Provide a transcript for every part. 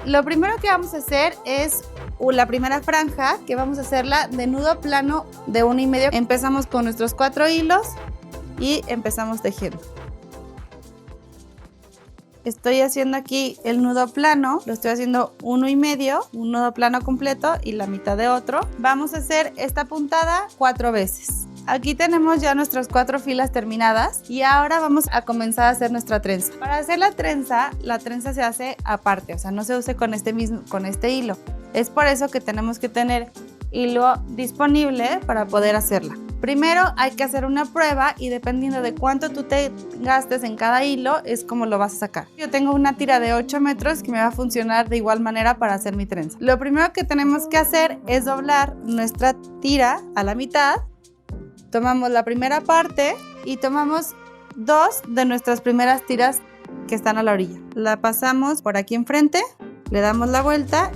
Lo primero que vamos a hacer es la primera franja, que vamos a hacerla de nudo plano de 1,5. Empezamos con nuestros 4 hilos y empezamos tejiendo. Estoy haciendo aquí el nudo plano, lo estoy haciendo 1,5, un nudo plano completo y la mitad de otro. Vamos a hacer esta puntada 4 veces. Aquí tenemos ya nuestras 4 filas terminadas y ahora vamos a comenzar a hacer nuestra trenza. Para hacer la trenza se hace aparte, o sea, no se use con este hilo. Es por eso que tenemos que tener hilo disponible para poder hacerla. Primero hay que hacer una prueba y dependiendo de cuánto tú te gastes en cada hilo es como lo vas a sacar. Yo tengo una tira de 8 metros que me va a funcionar de igual manera para hacer mi trenza. Lo primero que tenemos que hacer es doblar nuestra tira a la mitad. Tomamos la primera parte y tomamos 2 de nuestras primeras tiras que están a la orilla. La pasamos por aquí enfrente, le damos la vuelta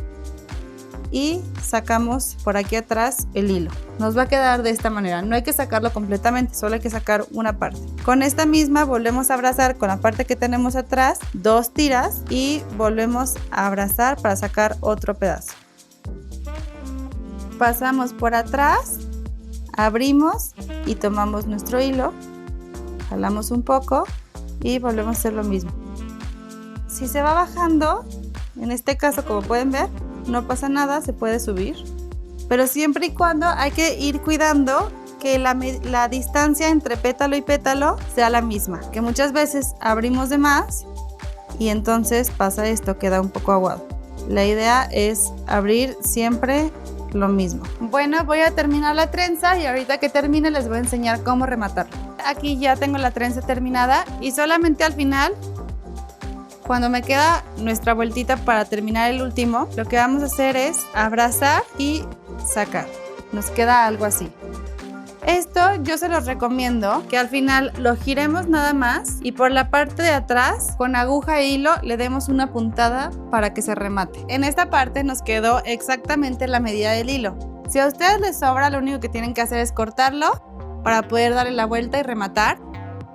y sacamos por aquí atrás el hilo. Nos va a quedar de esta manera, no hay que sacarlo completamente, solo hay que sacar una parte. Con esta misma volvemos a abrazar con la parte que tenemos atrás, 2 tiras y volvemos a abrazar para sacar otro pedazo. Pasamos por atrás, abrimos y tomamos nuestro hilo, jalamos un poco y volvemos a hacer lo mismo. Si se va bajando, en este caso como pueden ver, no pasa nada, se puede subir, pero siempre y cuando hay que ir cuidando que la distancia entre pétalo y pétalo sea la misma, que muchas veces abrimos de más y entonces pasa esto, queda un poco aguado. La idea es abrir siempre lo mismo. Bueno, voy a terminar la trenza y ahorita que termine les voy a enseñar cómo rematarla. Aquí ya tengo la trenza terminada y solamente al final, cuando me queda nuestra vueltita para terminar el último, lo que vamos a hacer es abrazar y sacar. Nos queda algo así. Esto yo se los recomiendo que al final lo giremos nada más y por la parte de atrás con aguja e hilo le demos una puntada para que se remate. En esta parte nos quedó exactamente la medida del hilo. Si a ustedes les sobra, lo único que tienen que hacer es cortarlo para poder darle la vuelta y rematar.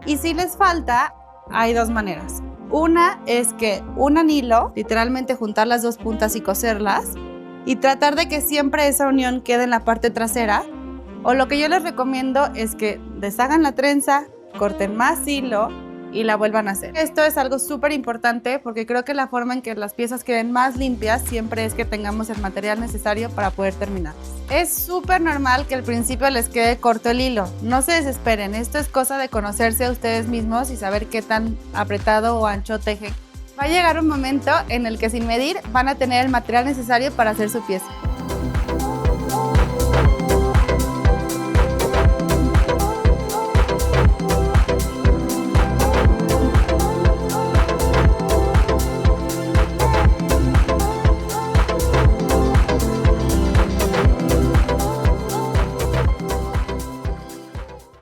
Y si les falta, hay 2 maneras. Una es que unan hilo, literalmente juntar las 2 puntas y coserlas y tratar de que siempre esa unión quede en la parte trasera. O lo que yo les recomiendo es que deshagan la trenza, corten más hilo y la vuelvan a hacer. Esto es algo súper importante porque creo que la forma en que las piezas queden más limpias siempre es que tengamos el material necesario para poder terminar. Es súper normal que al principio les quede corto el hilo. No se desesperen, esto es cosa de conocerse a ustedes mismos y saber qué tan apretado o ancho tejen. Va a llegar un momento en el que sin medir van a tener el material necesario para hacer su pieza.